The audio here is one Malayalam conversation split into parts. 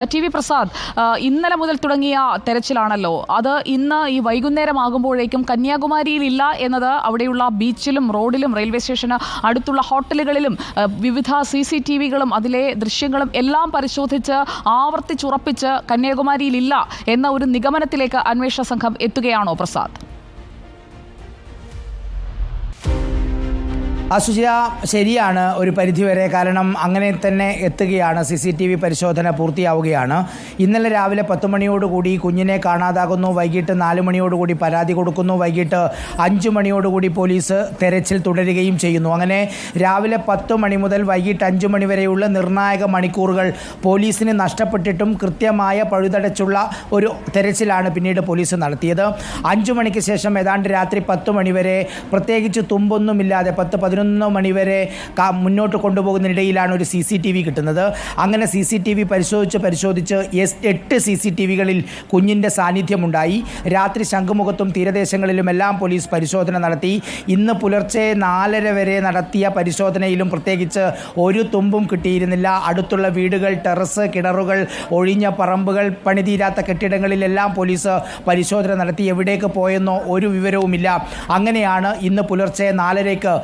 ടി വി പ്രസാദ്, ഇന്നലെ മുതൽ തുടങ്ങിയ തെരച്ചിലാണല്ലോ അത് ഇന്ന് ഈ വൈകുന്നേരമാകുമ്പോഴേക്കും കന്യാകുമാരിയിലില്ല എന്നത് അവിടെയുള്ള ബീച്ചിലും റോഡിലും റെയിൽവേ സ്റ്റേഷന് അടുത്തുള്ള ഹോട്ടലുകളിലും വിവിധ CCTVകളും അതിലെ ദൃശ്യങ്ങളും എല്ലാം പരിശോധിച്ച് ആവർത്തിച്ചുറപ്പിച്ച് കന്യാകുമാരിയിലില്ല എന്ന ഒരു നിഗമനത്തിലേക്ക് അന്വേഷണ സംഘം എത്തുകയാണോ പ്രസാദ്? സുജിയ, ശരിയാണ് ഒരു പരിധിവരെ. കാരണം അങ്ങനെ തന്നെ എത്തുകയാണ്. CCTV പരിശോധന പൂർത്തിയാവുകയാണ്. ഇന്നലെ രാവിലെ 10 മണിയോടുകൂടി കുഞ്ഞിനെ കാണാതാകുന്നു. വൈകിട്ട് 4 മണിയോടുകൂടി പരാതി കൊടുക്കുന്നു. വൈകിട്ട് 5 മണിയോടുകൂടി പോലീസ് തെരച്ചിൽ തുടരുകയും ചെയ്യുന്നു. അങ്ങനെ രാവിലെ 10 മണി മുതൽ വൈകിട്ട് 5 മണി വരെയുള്ള നിർണായക മണിക്കൂറുകൾ പോലീസിന് നഷ്ടപ്പെട്ടിട്ടും കൃത്യമായ പഴുതടച്ചുള്ള ഒരു തെരച്ചിലാണ് പിന്നീട് പോലീസ് നടത്തിയത്. 5 മണിക്ക് ശേഷം ഏതാണ്ട് രാത്രി 10 മണി വരെ പ്രത്യേകിച്ച് തുമ്പൊന്നുമില്ലാതെ 10-11 മണിവരെ മുന്നോട്ട് കൊണ്ടുപോകുന്നതിനിടയിലാണ് ഒരു CCTV കിട്ടുന്നത്. അങ്ങനെ CCTV പരിശോധിച്ച് 8 CCTVകളിൽ കുഞ്ഞിൻ്റെ സാന്നിധ്യമുണ്ടായി. രാത്രി ശംഖുമുഖത്തും തീരദേശങ്ങളിലുമെല്ലാം പോലീസ് പരിശോധന നടത്തി. ഇന്ന് പുലർച്ചെ 4:30 വരെ നടത്തിയ പരിശോധനയിലും പ്രത്യേകിച്ച് ഒരു തുമ്പും കിട്ടിയിരുന്നില്ല. അടുത്തുള്ള വീടുകൾ, ടെറസ്, കിണറുകൾ, ഒഴിഞ്ഞ പറമ്പുകൾ, പണിതീരാത്ത കെട്ടിടങ്ങളിലെല്ലാം പോലീസ് പരിശോധന നടത്തി. എവിടേക്ക് പോയെന്നോ ഒരു വിവരവുമില്ല. അങ്ങനെയാണ് ഇന്ന് പുലർച്ചെ 4:30-ക്ക്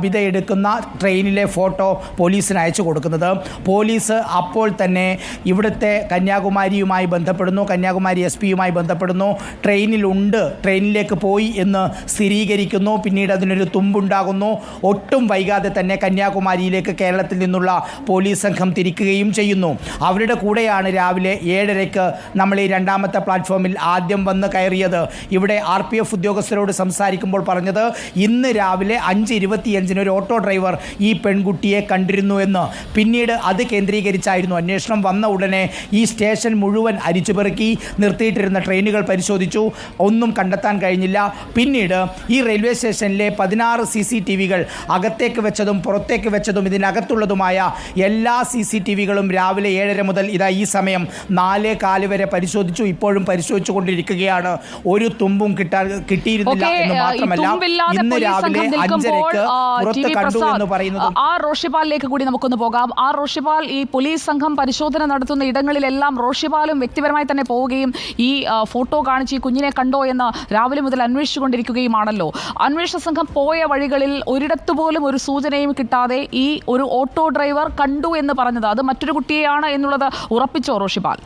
ബബിത എടുക്കുന്ന ട്രെയിനിലെ ഫോട്ടോ പോലീസിന് അയച്ചു കൊടുക്കുന്നത്. പോലീസ് അപ്പോൾ തന്നെ ഇവിടുത്തെ കന്യാകുമാരിയുമായി ബന്ധപ്പെടുന്നു, കന്യാകുമാരി SP-യുമായി ബന്ധപ്പെടുന്നു. ട്രെയിനിലുണ്ട്, ട്രെയിനിലേക്ക് പോയി എന്ന് സ്ഥിരീകരിക്കുന്നു. പിന്നീട് അതിനൊരു തുമ്പുണ്ടാകുന്നു. ഒട്ടും വൈകാതെ തന്നെ കന്യാകുമാരിയിലേക്ക് കേരളത്തിൽ നിന്നുള്ള പോലീസ് സംഘം തിരിക്കുകയും ചെയ്യുന്നു. അവരുടെ കൂടെയാണ് രാവിലെ 7:30-ക്ക് നമ്മൾ ഈ രണ്ടാമത്തെ പ്ലാറ്റ്ഫോമിൽ ആദ്യം വന്ന് കയറിയത്. ഇവിടെ RPF ഉദ്യോഗസ്ഥരോട് സംസാരിക്കുമ്പോൾ പറഞ്ഞത് ഇന്ന് രാവിലെ 5:25 ഒരു ഓട്ടോ ഡ്രൈവർ ഈ പെൺകുട്ടിയെ കണ്ടിരുന്നു എന്ന്. പിന്നീട് അത് കേന്ദ്രീകരിച്ചായിരുന്നു അന്വേഷണം. വന്ന ഉടനെ ഈ സ്റ്റേഷൻ മുഴുവൻ അരിച്ചുപെറുക്കി, നിർത്തിയിട്ടിരുന്ന ട്രെയിനുകൾ പരിശോധിച്ചു. ഒന്നും കണ്ടെത്താൻ കഴിഞ്ഞില്ല. പിന്നീട് ഈ റെയിൽവേ സ്റ്റേഷനിലെ 16 CCTVകൾ അകത്തേക്ക് വെച്ചതും പുറത്തേക്ക് വെച്ചതും ഇതിനകത്തുള്ളതുമായ എല്ലാ CCTVകളും രാവിലെ 7:30 മുതൽ ഇതാ ഈ സമയം 4:15 വരെ പരിശോധിച്ചു. ഇപ്പോഴും പരിശോധിച്ചു കൊണ്ടിരിക്കുകയാണ്. ഒരു തുമ്പും കിട്ടിയിരുന്നില്ല എന്ന് മാത്രമല്ല ഇന്ന് രാവിലെ 5:30-ക്ക് റോഷിപാലിലേക്ക് കൂടി നമുക്കൊന്ന് പോകാം. റോഷിപാൽ, ഈ പോലീസ് സംഘം പരിശോധന നടത്തുന്ന ഇടങ്ങളിലെല്ലാം റോഷിപാലും വ്യക്തിപരമായി തന്നെ പോവുകയും ഈ ഫോട്ടോ കാണിച്ച് ഈ കുഞ്ഞിനെ കണ്ടോ എന്ന് രാവിലെ മുതൽ അന്വേഷിച്ചുകൊണ്ടിരിക്കുകയുമാണല്ലോ. അന്വേഷണ സംഘം പോയ വഴികളിൽ ഒരിടത്തുപോലും ഒരു സൂചനയും കിട്ടാതെ ഈ ഒരു ഓട്ടോ ഡ്രൈവർ കണ്ടു എന്ന് പറഞ്ഞത് അത് മറ്റൊരു കുട്ടിയെയാണ് എന്നുള്ളത് ഉറപ്പിച്ചോ റോഷിപാൽ?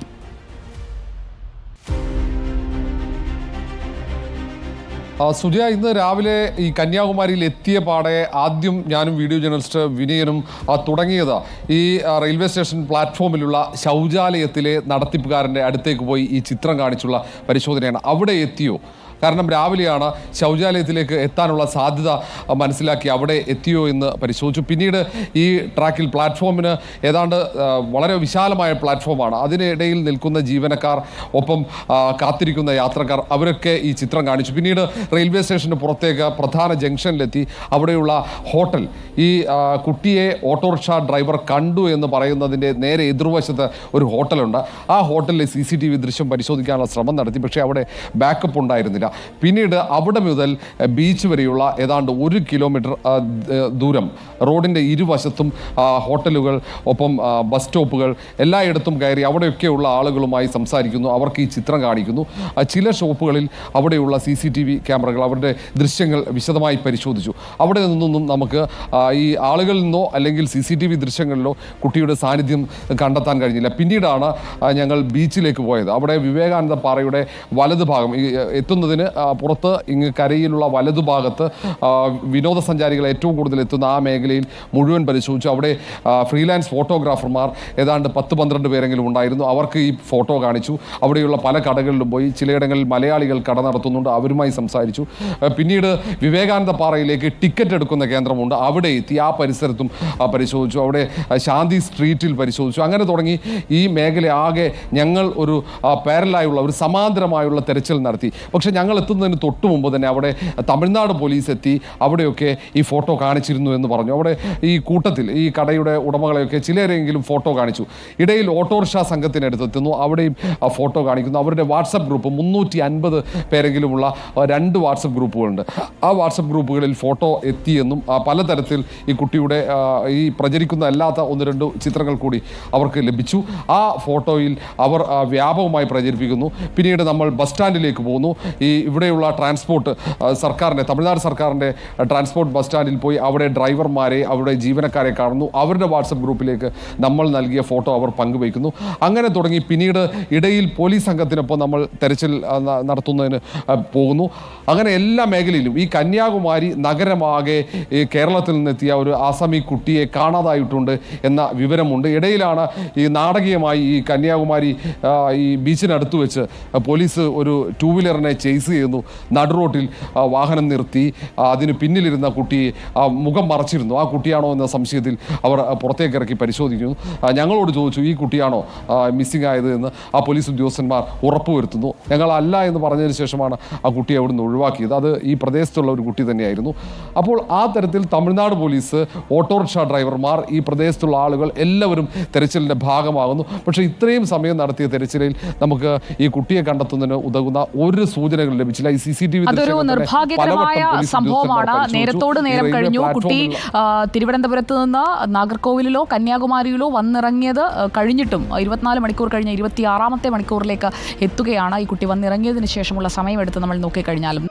സുജയ, ഇന്ന് രാവിലെ ഈ കന്യാകുമാരിയിൽ എത്തിയ പാടെ ആദ്യം ഞാനും വീഡിയോ ജേർണലിസ്റ്റ് വിനയനും തുടങ്ങിയത് ഈ റെയിൽവേ സ്റ്റേഷൻ പ്ലാറ്റ്ഫോമിലുള്ള ശൗചാലയത്തിലെ നടത്തിപ്പുകാരൻ്റെ അടുത്തേക്ക് പോയി ഈ ചിത്രം കാണിച്ചുള്ള പരിശോധനയാണ്. അവിടെ എത്തിയോ? കാരണം രാവിലെയാണ് ശൗചാലയത്തിലേക്ക് എത്താനുള്ള സാധ്യത മനസ്സിലാക്കി അവിടെ എത്തിയോ എന്ന് പരിശോധിച്ചു. പിന്നീട് ഈ ട്രാക്കിൽ പ്ലാറ്റ്ഫോമിന് ഏതാണ്ട് വളരെ വിശാലമായ പ്ലാറ്റ്ഫോമാണ്. അതിനിടയിൽ നിൽക്കുന്ന ജീവനക്കാർ, ഒപ്പം കാത്തിരിക്കുന്ന യാത്രക്കാർ, അവരൊക്കെ ഈ ചിത്രം കാണിച്ചു. പിന്നീട് റെയിൽവേ സ്റ്റേഷന് പുറത്തേക്ക് പ്രധാന ജംഗ്ഷനിലെത്തി അവിടെയുള്ള ഹോട്ടൽ, ഈ കുട്ടിയെ ഓട്ടോറിക്ഷ ഡ്രൈവർ കണ്ടു എന്ന് പറയുന്നതിൻ്റെ നേരെ എതിർവശത്ത് ഒരു ഹോട്ടലുണ്ട്. ആ ഹോട്ടലിലെ CCTV ദൃശ്യം പരിശോധിക്കാനുള്ള ശ്രമം നടത്തി. പക്ഷേ അവിടെ ബാക്കപ്പ് ഉണ്ടായിരുന്നില്ല. പിന്നീട് അവിടെ മുതൽ ബീച്ച് വരെയുള്ള ഏതാണ്ട് 1 കിലോമീറ്റർ ദൂരം റോഡിൻ്റെ ഇരുവശത്തും ഹോട്ടലുകൾ, ഒപ്പം ബസ് സ്റ്റോപ്പുകൾ എല്ലായിടത്തും കയറി അവിടെയൊക്കെയുള്ള ആളുകളുമായി സംസാരിക്കുന്നു. അവർക്ക് ഈ ചിത്രം കാണിക്കുന്നു. ചില ഷോപ്പുകളിൽ അവിടെയുള്ള CCTV ക്യാമറകൾ, അവരുടെ ദൃശ്യങ്ങൾ വിശദമായി പരിശോധിച്ചു. അവിടെ നിന്നൊന്നും നമുക്ക് ഈ ആളുകളിൽ നിന്നോ അല്ലെങ്കിൽ CCTV ദൃശ്യങ്ങളിലോ കുട്ടിയുടെ സാന്നിധ്യം കണ്ടെത്താൻ കഴിഞ്ഞില്ല. പിന്നീടാണ് ഞങ്ങൾ ബീച്ചിലേക്ക് പോയത്. അവിടെ വിവേകാനന്ദ പാറയുടെ വലതുഭാഗം എത്തുന്നതിന് പുറത്ത് ഇങ്ങ് കരയിലുള്ള വലതുഭാഗത്ത് വിനോദസഞ്ചാരികൾ ഏറ്റവും കൂടുതൽ എത്തുന്ന ആ മേഖലയിൽ മുഴുവൻ പരിശോധിച്ചു. അവിടെ ഫ്രീലാൻസ് ഫോട്ടോഗ്രാഫർമാർ ഏതാണ്ട് 10-12 പേരെങ്കിലും ഉണ്ടായിരുന്നു. അവർക്ക് ഈ ഫോട്ടോ കാണിച്ചു. അവിടെയുള്ള പല കടകളിലും പോയി. ചിലയിടങ്ങളിൽ മലയാളികൾ കട നടത്തുന്നുണ്ട്, അവരുമായി സംസാരിച്ചു. പിന്നീട് വിവേകാനന്ദ പാറയിലേക്ക് ടിക്കറ്റ് എടുക്കുന്ന കേന്ദ്രമുണ്ട്, അവിടെ എത്തി. ആ പരിസരത്തും പരിശോധിച്ചു. അവിടെ ശാന്തി സ്ട്രീറ്റിൽ പരിശോധിച്ചു. അങ്ങനെ തുടങ്ങി ഈ മേഖല ആകെ ഞങ്ങൾ ഒരു പാരലായുള്ള, ഒരു സമാന്തരമായുള്ള തെരച്ചിൽ നടത്തി. പക്ഷേ ഞങ്ങൾ ഞങ്ങൾ എത്തുന്നതിന് തൊട്ട് മുമ്പ് തന്നെ അവിടെ തമിഴ്നാട് പോലീസ് എത്തി അവിടെയൊക്കെ ഈ ഫോട്ടോ കാണിച്ചിരുന്നു എന്ന് പറഞ്ഞു. അവിടെ ഈ കൂട്ടത്തിൽ ഈ കടയുടെ ഉടമകളെയൊക്കെ ചിലരെങ്കിലും ഫോട്ടോ കാണിച്ചു. ഇടയിൽ ഓട്ടോറിക്ഷ സംഘത്തിനടുത്തെത്തുന്നു, അവിടെയും ഫോട്ടോ കാണിക്കുന്നു. അവരുടെ വാട്സപ്പ് ഗ്രൂപ്പ് 350 പേരെങ്കിലുമുള്ള 2 വാട്സപ്പ് ഗ്രൂപ്പുകളുണ്ട്. ആ വാട്സപ്പ് ഗ്രൂപ്പുകളിൽ ഫോട്ടോ എത്തിയെന്നും പലതരത്തിൽ ഈ കുട്ടിയുടെ ഈ പ്രചരിക്കുന്ന അല്ലാത്ത 1-2 ചിത്രങ്ങൾ കൂടി അവർക്ക് ലഭിച്ചു. ആ ഫോട്ടോയിൽ അവർ വ്യാപകമായി പ്രചരിപ്പിക്കുന്നു. പിന്നീട് നമ്മൾ ബസ് സ്റ്റാൻഡിലേക്ക് പോകുന്നു. ഈ ഇവിടെയുള്ള ട്രാൻസ്പോർട്ട് സർക്കാരിൻ്റെ, തമിഴ്നാട് സർക്കാരിൻ്റെ ട്രാൻസ്പോർട്ട് ബസ് സ്റ്റാൻഡിൽ പോയി അവിടെ ഡ്രൈവർമാരെ, അവിടെ ജീവനക്കാരെ കാണുന്നു. അവരുടെ വാട്സപ്പ് ഗ്രൂപ്പിലേക്ക് നമ്മൾ നൽകിയ ഫോട്ടോ അവർ പങ്കുവയ്ക്കുന്നു. അങ്ങനെ തുടങ്ങി പിന്നീട് ഇടയിൽ പോലീസ് സംഘത്തിനൊപ്പം നമ്മൾ തെരച്ചിൽ നടത്തുന്നതിന് പോകുന്നു. അങ്ങനെ എല്ലാ മേഖലയിലും ഈ കന്യാകുമാരി നഗരമാകെ ഈ കേരളത്തിൽ നിന്നെത്തിയ ഒരു ആസാമി കുട്ടിയെ കാണാതായിട്ടുണ്ട് എന്ന വിവരമുണ്ട്. ഇടയിലാണ് ഈ നാടകീയമായി ഈ കന്യാകുമാരി ഈ ബീച്ചിനടുത്ത് വെച്ച് പോലീസ് ഒരു 2 വീലറിനെ ചേസ് ചെയ്യുന്നു. നടുറോട്ടിൽ വാഹനം നിർത്തി അതിന് പിന്നിലിരുന്ന കുട്ടിയെ മുഖം മറച്ചിരുന്നു. ആ കുട്ടിയാണോ എന്ന സംശയത്തിൽ അവർ പുറത്തേക്ക് ഇറക്കി പരിശോധിക്കുന്നു. ഞങ്ങളോട് ചോദിച്ചു ഈ കുട്ടിയാണോ മിസ്സിംഗ് ആയത് എന്ന്. ആ പോലീസ് ഉദ്യോഗസ്ഥന്മാർ ഉറപ്പുവരുത്തുന്നു. ഞങ്ങളല്ല എന്ന് പറഞ്ഞതിന് ശേഷമാണ് ആ കുട്ടിയെ അവിടെ നിന്ന് ഒഴിവാക്കിയത്. അത് ഈ പ്രദേശത്തുള്ള ഒരു കുട്ടി തന്നെയായിരുന്നു. അപ്പോൾ ആ തരത്തിൽ തമിഴ്നാട് പോലീസ്, ഓട്ടോറിക്ഷ ഡ്രൈവർമാർ, ഈ പ്രദേശത്തുള്ള ആളുകൾ എല്ലാവരും തെരച്ചിലിൻ്റെ ഭാഗമാകുന്നു. പക്ഷേ ഇത്രയും സമയം നടത്തിയ തെരച്ചിലിൽ നമുക്ക് ഈ കുട്ടിയെ കണ്ടെത്തുന്നതിന് ഉതകുന്ന ഒരു സൂചനകൾ ലഭിച്ചില്ല. ഈ CCTV അതൊരു നിർഭാഗ്യകരമായ സംഭവമാണ്. നേരത്തോട് നേരം കഴിഞ്ഞു. കുട്ടി തിരുവനന്തപുരത്ത് നിന്ന് നാഗർകോവിലിലോ കന്യാകുമാരിയിലോ വന്നിറങ്ങിയത് കഴിഞ്ഞിട്ടും 24 മണിക്കൂർ കഴിഞ്ഞ് 26ാമത്തെ മണിക്കൂറിലേക്ക് എത്തുകയാണ്. ഈ കുട്ടി വന്നിറങ്ങിയതിന് ശേഷമുള്ള സമയമെടുത്ത് നമ്മൾ നോക്കിക്കഴിഞ്ഞാലും